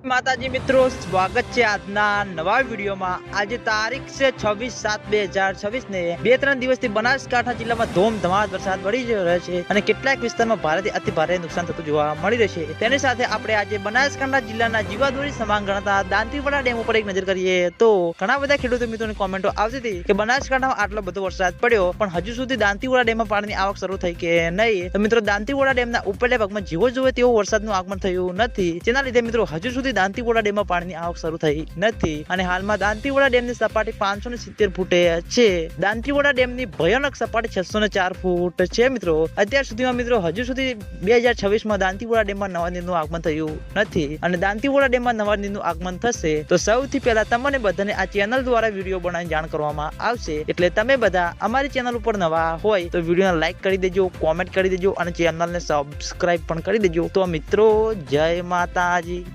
માતાજી મિત્રો, સ્વાગત છે આજના નવા વિડીયોમાં। આજે તારીખ છે 26/7/2026 ને 2-3 દિવસથી બનાસકાંઠા જિલ્લામાં ધોમધમાર વરસાદ પડી રહ્યો છે અને કેટલાક વિસ્તારમાં ભારેથી અતિ ભારે નુકસાન થતું જોવા મળી રહ્યું છે। તેની સાથે આપણે આજે બનાસકાંઠા જિલ્લાના જીવાદોરી સમાન ગણાતા દાંતીવાડા ડેમ ઉપર એક નજર કરીએ તો ઘણા બધા ખેડૂતો મિત્રોની કોમેન્ટો આવતી હતી કે બનાસકાંઠામાં આટલો બધો વરસાદ પડ્યો પણ હજુ સુધી દાંતીવાડા ડેમમાં પાણીની આવક શરૂ થઈ કે નહીં। તો મિત્રો, દાંતીવાડા ડેમના ઉપરલા ભાગમાં જેવો જોવે તેવો વરસાદનું આગમન થયું નથી, જેના લીધે મિત્રો હજુ સુધી દાંતીવાડા ડેમમાં પાણીની આવક શરૂ થઈ નથી અને હાલમાં દાંતીવાડા ડેમની સપાટી 570 ફૂટે છે। દાંતીવાડા ડેમની ભયાનક સપાટી 604 ફૂટ છે મિત્રો। અત્યાર સુધીમાં મિત્રો હજુ સુધી 2026માં દાંતીવાડા ડેમમાં નવા નીરનું આગમન થયું નથી અને દાંતીવાડા ડેમમાં નવા નીરનું આગમન થશે તો સૌથી પહેલા તમને બધાને આ ચેનલ દ્વારા વિડીયો બનાવીને જાણ કરવામાં આવશે। એટલે તમે બધા અમારી ચેનલ ઉપર નવા હોય તો વિડીયોને લાઈક કરી દેજો, કોમેન્ટ કરી દેજો અને ચેનલને સબસ્ક્રાઇબ પણ કરી દેજો। તો મિત્રો, જય માતાજી।